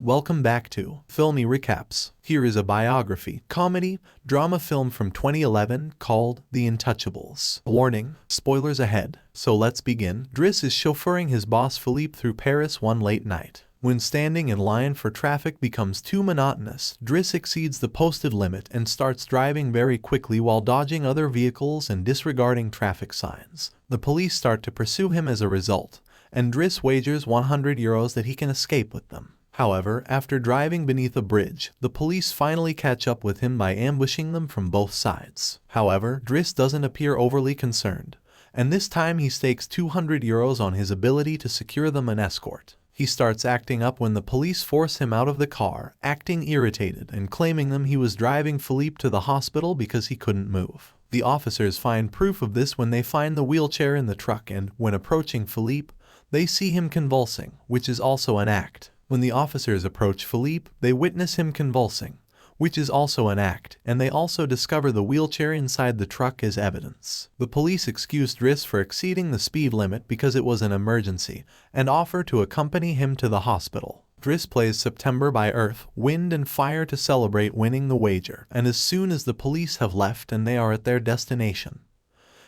Welcome back to Filmy Recaps. Here is a biography, comedy, drama film from 2011 called The Intouchables. Warning, spoilers ahead. So let's begin. Driss is chauffeuring his boss Philippe through Paris one late night. When standing in line for traffic becomes too monotonous, Driss exceeds the posted limit and starts driving very quickly while dodging other vehicles and disregarding traffic signs. The police start to pursue him as a result, and Driss wagers €100 that he can escape with them. However, after driving beneath a bridge, the police finally catch up with him by ambushing them from both sides. However, Driss doesn't appear overly concerned, and this time he stakes €200 on his ability to secure them an escort. He starts acting up when the police force him out of the car, acting irritated and claiming them he was driving Philippe to the hospital because he couldn't move. The officers find proof of this when they find the wheelchair in the truck, and when approaching Philippe, they see him convulsing, which is also an act. When the officers approach Philippe, they witness him convulsing, which is also an act, and they also discover the wheelchair inside the truck as evidence. The police accuse Driss for exceeding the speed limit because it was an emergency, and offer to accompany him to the hospital. Driss plays September by Earth, Wind and Fire to celebrate winning the wager, and as soon as the police have left and they are at their destination,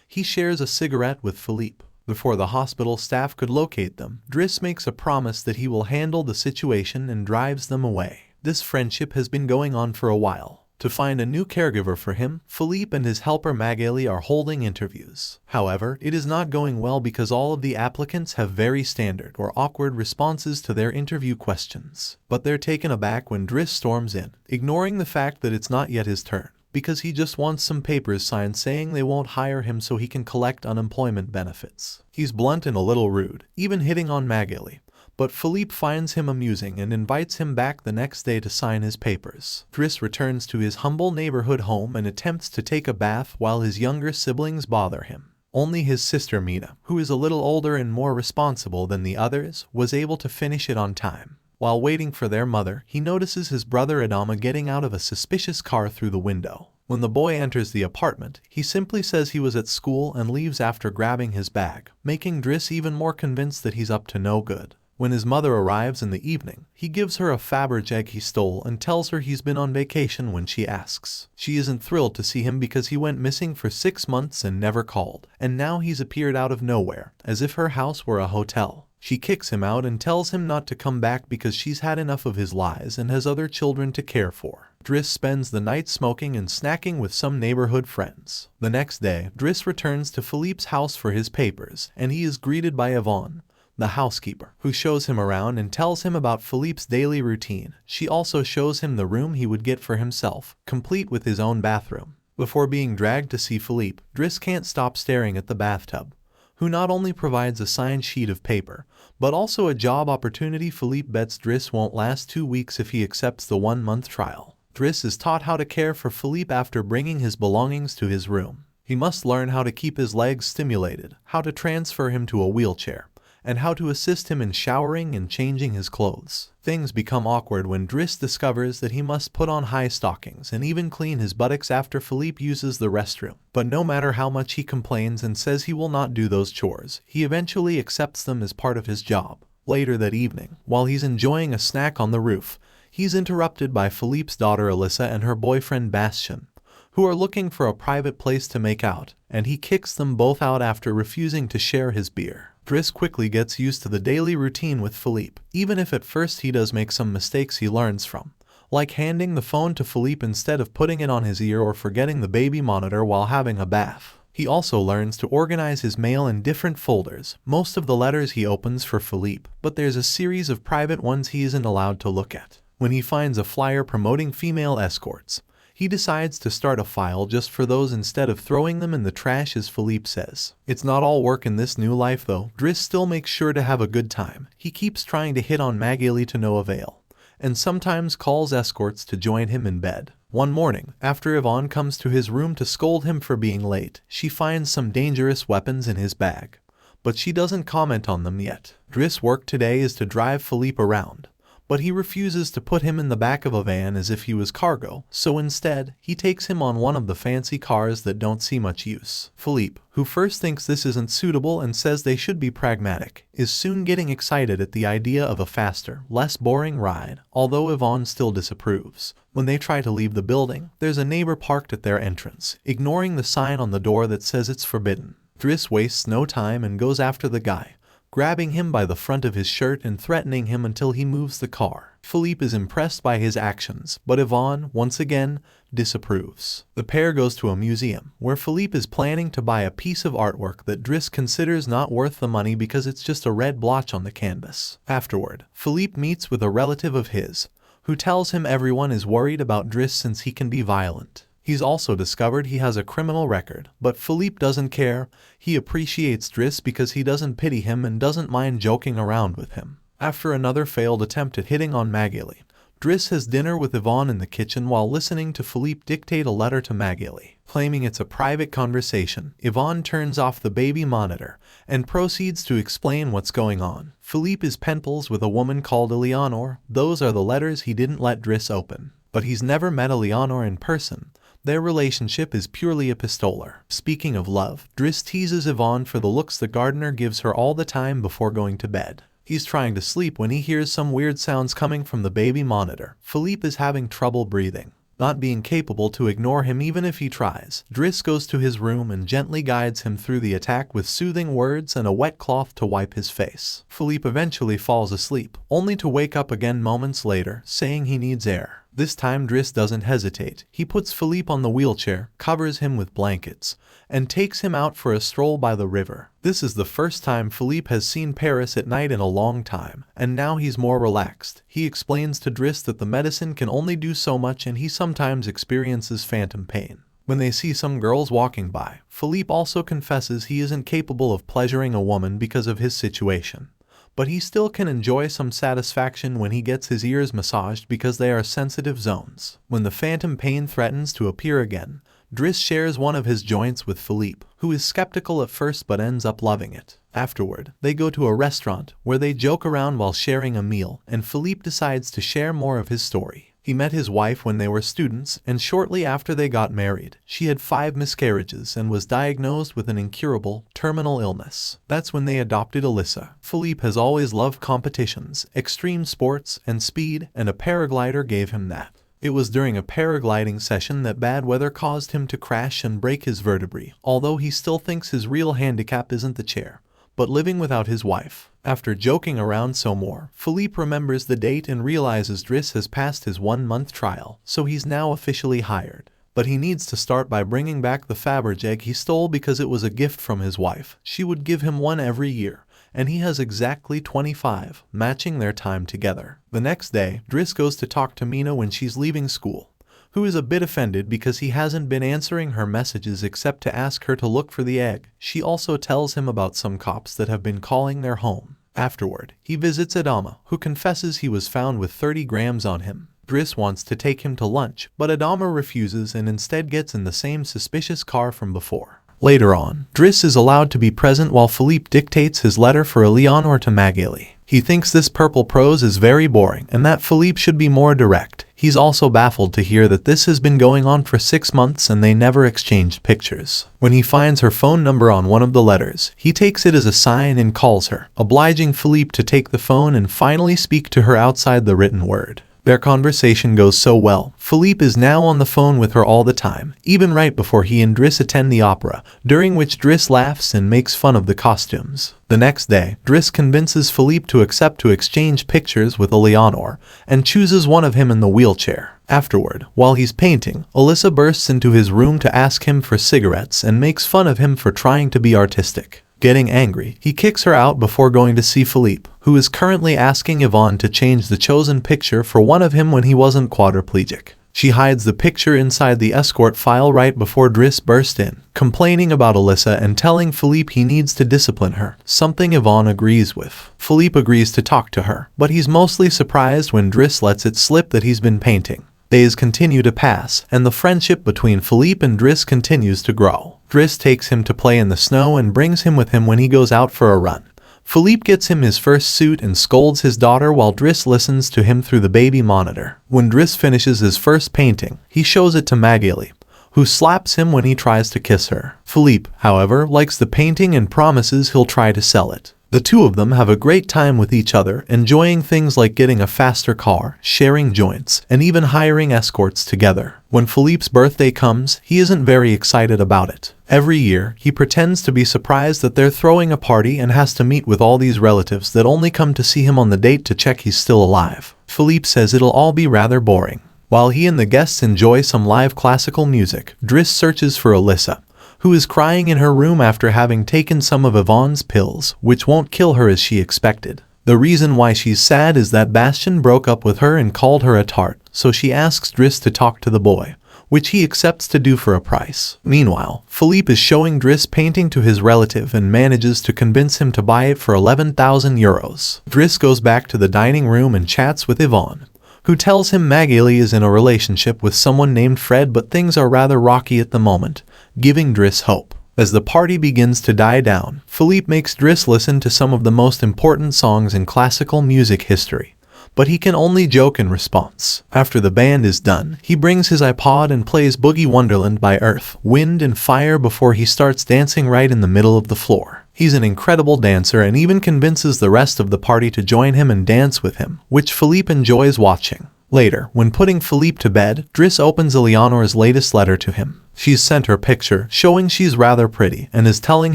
he shares a cigarette with Philippe. Before the hospital staff could locate them, Driss makes a promise that he will handle the situation and drives them away. This friendship has been going on for a while. To find a new caregiver for him, Philippe and his helper Magali are holding interviews. However, it is not going well because all of the applicants have very standard or awkward responses to their interview questions. But they're taken aback when Driss storms in, ignoring the fact that it's not yet his turn, because he just wants some papers signed saying they won't hire him so he can collect unemployment benefits. He's blunt and a little rude, even hitting on Magali. But Philippe finds him amusing and invites him back the next day to sign his papers. Driss returns to his humble neighborhood home and attempts to take a bath while his younger siblings bother him. Only his sister Mina, who is a little older and more responsible than the others, was able to finish it on time. While waiting for their mother, he notices his brother Adama getting out of a suspicious car through the window. When the boy enters the apartment, he simply says he was at school and leaves after grabbing his bag, making Driss even more convinced that he's up to no good. When his mother arrives in the evening, he gives her a Faberge egg he stole and tells her he's been on vacation when she asks. She isn't thrilled to see him because he went missing for 6 months and never called, and now he's appeared out of nowhere, as if her house were a hotel. She kicks him out and tells him not to come back because she's had enough of his lies and has other children to care for. Driss spends the night smoking and snacking with some neighborhood friends. The next day, Driss returns to Philippe's house for his papers, and he is greeted by Yvonne, the housekeeper, who shows him around and tells him about Philippe's daily routine. She also shows him the room he would get for himself, complete with his own bathroom. Before being dragged to see Philippe, Driss can't stop staring at the bathtub, who not only provides a signed sheet of paper, but also a job opportunity. Philippe bets Driss won't last 2 weeks if he accepts the 1-month trial. Driss is taught how to care for Philippe after bringing his belongings to his room. He must learn how to keep his legs stimulated, how to transfer him to a wheelchair, and how to assist him in showering and changing his clothes. Things become awkward when Driss discovers that he must put on high stockings and even clean his buttocks after Philippe uses the restroom. But no matter how much he complains and says he will not do those chores, he eventually accepts them as part of his job. Later that evening, while he's enjoying a snack on the roof, he's interrupted by Philippe's daughter Alyssa and her boyfriend Bastien, who are looking for a private place to make out, and he kicks them both out after refusing to share his beer. Driss quickly gets used to the daily routine with Philippe, even if at first he does make some mistakes he learns from, like handing the phone to Philippe instead of putting it on his ear or forgetting the baby monitor while having a bath. He also learns to organize his mail in different folders, most of the letters he opens for Philippe, but there's a series of private ones he isn't allowed to look at. When he finds a flyer promoting female escorts, he decides to start a file just for those instead of throwing them in the trash as Philippe says. It's not all work in this new life though. Driss still makes sure to have a good time. He keeps trying to hit on Magali to no avail, and sometimes calls escorts to join him in bed. One morning, after Yvonne comes to his room to scold him for being late, she finds some dangerous weapons in his bag, but she doesn't comment on them yet. Driss' work today is to drive Philippe around, but he refuses to put him in the back of a van as if he was cargo, so instead, he takes him on one of the fancy cars that don't see much use. Philippe, who first thinks this isn't suitable and says they should be pragmatic, is soon getting excited at the idea of a faster, less boring ride, although Yvonne still disapproves. When they try to leave the building, there's a neighbor parked at their entrance, ignoring the sign on the door that says it's forbidden. Driss wastes no time and goes after the guy, grabbing him by the front of his shirt and threatening him until he moves the car. Philippe is impressed by his actions, but Yvonne, once again, disapproves. The pair goes to a museum, where Philippe is planning to buy a piece of artwork that Driss considers not worth the money because it's just a red blotch on the canvas. Afterward, Philippe meets with a relative of his, who tells him everyone is worried about Driss since he can be violent. He's also discovered he has a criminal record, but Philippe doesn't care. He appreciates Driss because he doesn't pity him and doesn't mind joking around with him. After another failed attempt at hitting on Magali, Driss has dinner with Yvonne in the kitchen while listening to Philippe dictate a letter to Magali. Claiming it's a private conversation, Yvonne turns off the baby monitor and proceeds to explain what's going on. Philippe is pen pals with a woman called Eleanor. Those are the letters he didn't let Driss open. But he's never met Eleanor in person. Their relationship is purely epistolar. Speaking of love, Driss teases Yvonne for the looks the gardener gives her all the time before going to bed. He's trying to sleep when he hears some weird sounds coming from the baby monitor. Philippe is having trouble breathing, not being capable to ignore him even if he tries. Driss goes to his room and gently guides him through the attack with soothing words and a wet cloth to wipe his face. Philippe eventually falls asleep, only to wake up again moments later, saying he needs air. This time Driss doesn't hesitate. He puts Philippe on the wheelchair, covers him with blankets, and takes him out for a stroll by the river. This is the first time Philippe has seen Paris at night in a long time, and now he's more relaxed. He explains to Driss that the medicine can only do so much and he sometimes experiences phantom pain. When they see some girls walking by, Philippe also confesses he isn't capable of pleasuring a woman because of his situation. But he still can enjoy some satisfaction when he gets his ears massaged because they are sensitive zones. When the phantom pain threatens to appear again, Driss shares one of his joints with Philippe, who is skeptical at first but ends up loving it. Afterward, they go to a restaurant where they joke around while sharing a meal, and Philippe decides to share more of his story. He met his wife when they were students, and shortly after they got married, she had 5 miscarriages and was diagnosed with an incurable, terminal illness. That's when they adopted Alyssa. Philippe has always loved competitions, extreme sports, and speed, and a paraglider gave him that. It was during a paragliding session that bad weather caused him to crash and break his vertebrae, although he still thinks his real handicap isn't the chair, but living without his wife. After joking around some more, Philippe remembers the date and realizes Driss has passed his 1-month trial, so he's now officially hired. But he needs to start by bringing back the Fabergé egg he stole because it was a gift from his wife. She would give him one every year, and he has exactly 25, matching their time together. The next day, Driss goes to talk to Mina when she's leaving school, who is a bit offended because he hasn't been answering her messages except to ask her to look for the egg. She also tells him about some cops that have been calling their home. Afterward, he visits Adama, who confesses he was found with 30 grams on him. Driss wants to take him to lunch, but Adama refuses and instead gets in the same suspicious car from before. Later on, Driss is allowed to be present while Philippe dictates his letter for Eleanor to Magali. He thinks this purple prose is very boring and that Philippe should be more direct. He's also baffled to hear that this has been going on for 6 months and they never exchanged pictures. When he finds her phone number on one of the letters, he takes it as a sign and calls her, obliging Philippe to take the phone and finally speak to her outside the written word. Their conversation goes so well, Philippe is now on the phone with her all the time, even right before he and Driss attend the opera, during which Driss laughs and makes fun of the costumes. The next day, Driss convinces Philippe to accept to exchange pictures with Eleanor, and chooses one of him in the wheelchair. Afterward, while he's painting, Alyssa bursts into his room to ask him for cigarettes and makes fun of him for trying to be artistic. Getting angry, he kicks her out before going to see Philippe, who is currently asking Yvonne to change the chosen picture for one of him when he wasn't quadriplegic. She hides the picture inside the escort file right before Driss burst in, complaining about Alyssa and telling Philippe he needs to discipline her, something Yvonne agrees with. Philippe agrees to talk to her, but he's mostly surprised when Driss lets it slip that he's been painting. Days continue to pass, and the friendship between Philippe and Driss continues to grow. Driss takes him to play in the snow and brings him with him when he goes out for a run. Philippe gets him his first suit and scolds his daughter while Driss listens to him through the baby monitor. When Driss finishes his first painting, he shows it to Magali, who slaps him when he tries to kiss her. Philippe, however, likes the painting and promises he'll try to sell it. The two of them have a great time with each other, enjoying things like getting a faster car, sharing joints, and even hiring escorts together. When Philippe's birthday comes, he isn't very excited about it. Every year, he pretends to be surprised that they're throwing a party and has to meet with all these relatives that only come to see him on the date to check he's still alive. Philippe says it'll all be rather boring. While he and the guests enjoy some live classical music, Driss searches for Alyssa, who is crying in her room after having taken some of Yvonne's pills, which won't kill her as she expected. The reason why she's sad is that Bastien broke up with her and called her a tart, so she asks Driss to talk to the boy, which he accepts to do for a price. Meanwhile, Philippe is showing Driss painting to his relative and manages to convince him to buy it for 11,000 euros. Driss goes back to the dining room and chats with Yvonne, who tells him Magali is in a relationship with someone named Fred, but things are rather rocky at the moment, giving Driss hope. As the party begins to die down, Philippe makes Driss listen to some of the most important songs in classical music history, but he can only joke in response. After the band is done, he brings his iPod and plays Boogie Wonderland by Earth, Wind and Fire before he starts dancing right in the middle of the floor. He's an incredible dancer and even convinces the rest of the party to join him and dance with him, which Philippe enjoys watching. Later, when putting Philippe to bed, Driss opens Eleonore's latest letter to him. She's sent her picture, showing she's rather pretty, and is telling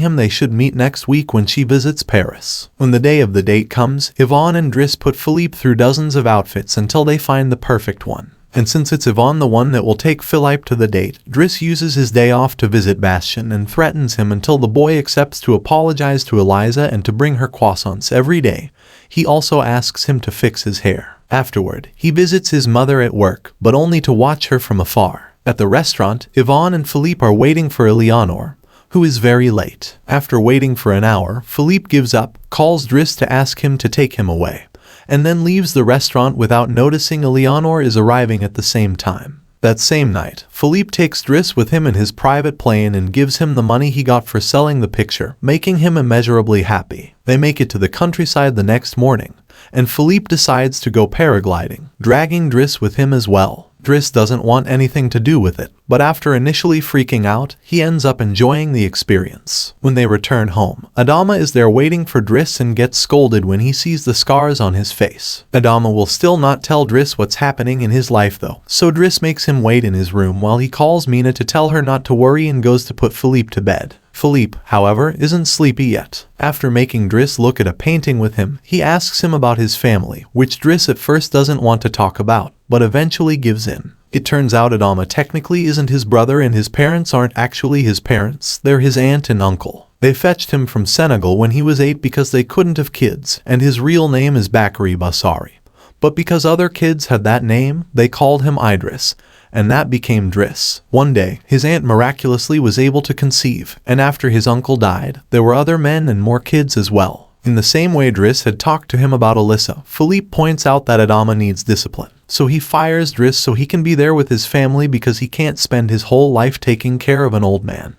him they should meet next week when she visits Paris. When the day of the date comes, Yvonne and Driss put Philippe through dozens of outfits until they find the perfect one. And since it's Yvonne the one that will take Philippe to the date, Driss uses his day off to visit Bastien and threatens him until the boy accepts to apologize to Eliza and to bring her croissants every day. He also asks him to fix his hair. Afterward, he visits his mother at work, but only to watch her from afar. At the restaurant, Yvonne and Philippe are waiting for Eleonore, who is very late. After waiting for an hour, Philippe gives up, calls Driss to ask him to take him away, and then leaves the restaurant without noticing Eleonore is arriving at the same time. That same night, Philippe takes Driss with him in his private plane and gives him the money he got for selling the picture, making him immeasurably happy. They make it to the countryside the next morning, and Philippe decides to go paragliding, dragging Driss with him as well. Driss doesn't want anything to do with it, but after initially freaking out, he ends up enjoying the experience. When they return home, Adama is there waiting for Driss and gets scolded when he sees the scars on his face. Adama will still not tell Driss what's happening in his life though, so Driss makes him wait in his room while he calls Mina to tell her not to worry and goes to put Philippe to bed. Philippe, however, isn't sleepy yet. After making Driss look at a painting with him, he asks him about his family, which Driss at first doesn't want to talk about, but eventually gives in. It turns out Adama technically isn't his brother and his parents aren't actually his parents, they're his aunt and uncle. They fetched him from Senegal when he was 8 because they couldn't have kids, and his real name is Bakary Bassari. But because other kids had that name, they called him Idris, and that became Driss. One day, his aunt miraculously was able to conceive, and after his uncle died, there were other men and more kids as well. In the same way Driss had talked to him about Alyssa, Philippe points out that Adama needs discipline. So he fires Driss so he can be there with his family because he can't spend his whole life taking care of an old man.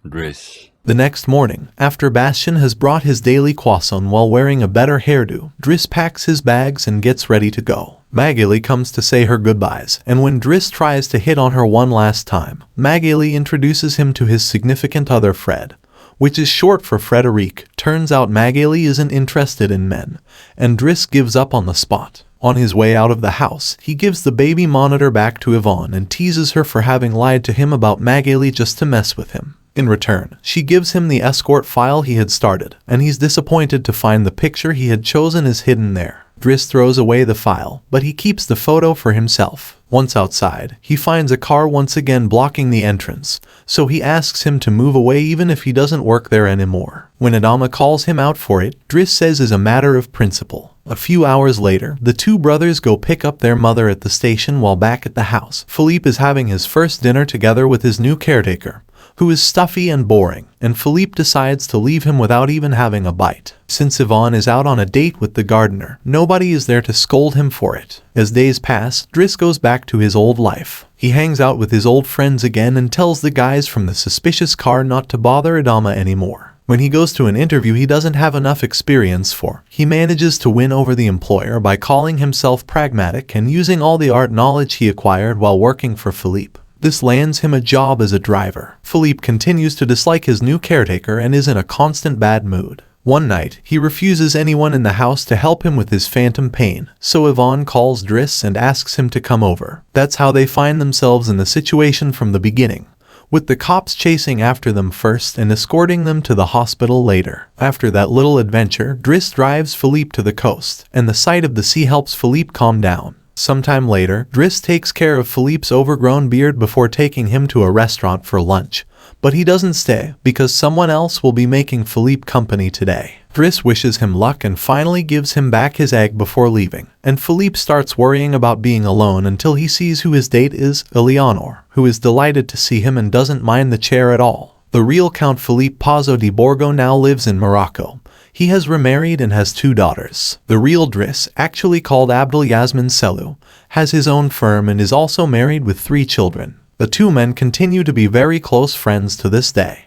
Driss. The next morning, after Bastien has brought his daily croissant while wearing a better hairdo, Driss packs his bags and gets ready to go. Magali comes to say her goodbyes, and when Driss tries to hit on her one last time, Magali introduces him to his significant other Fred, which is short for Frederic. Turns out Magali isn't interested in men, and Driss gives up on the spot. On his way out of the house, he gives the baby monitor back to Yvonne and teases her for having lied to him about Magali just to mess with him. In return, she gives him the escort file he had started, and he's disappointed to find the picture he had chosen is hidden there. Driss throws away the file, but he keeps the photo for himself. Once outside, he finds a car once again blocking the entrance, so he asks him to move away even if he doesn't work there anymore. When Adama calls him out for it, Driss says is a matter of principle. A few hours later, the two brothers go pick up their mother at the station while back at the house. Philippe is having his first dinner together with his new caretaker, who is stuffy and boring, and Philippe decides to leave him without even having a bite. Since Yvonne is out on a date with the gardener, nobody is there to scold him for it. As days pass, Driss goes back to his old life. He hangs out with his old friends again and tells the guys from the suspicious car not to bother Adama anymore. When he goes to an interview he doesn't have enough experience for, he manages to win over the employer by calling himself pragmatic and using all the art knowledge he acquired while working for Philippe. This lands him a job as a driver. Philippe continues to dislike his new caretaker and is in a constant bad mood. One night, he refuses anyone in the house to help him with his phantom pain, so Yvonne calls Driss and asks him to come over. That's how they find themselves in the situation from the beginning, with the cops chasing after them first and escorting them to the hospital later. After that little adventure, Driss drives Philippe to the coast, and the sight of the sea helps Philippe calm down. Sometime later, Driss takes care of Philippe's overgrown beard before taking him to a restaurant for lunch. But he doesn't stay, because someone else will be making Philippe company today. Driss wishes him luck and finally gives him back his egg before leaving, and Philippe starts worrying about being alone until he sees who his date is, Eleonore, who is delighted to see him and doesn't mind the chair at all. The real Count Philippe Pazzo di Borgo now lives in Morocco. He has remarried and has 2 daughters. The real Driss, actually called Abdel Yasmin Selou, has his own firm and is also married with 3 children. The 2 men continue to be very close friends to this day.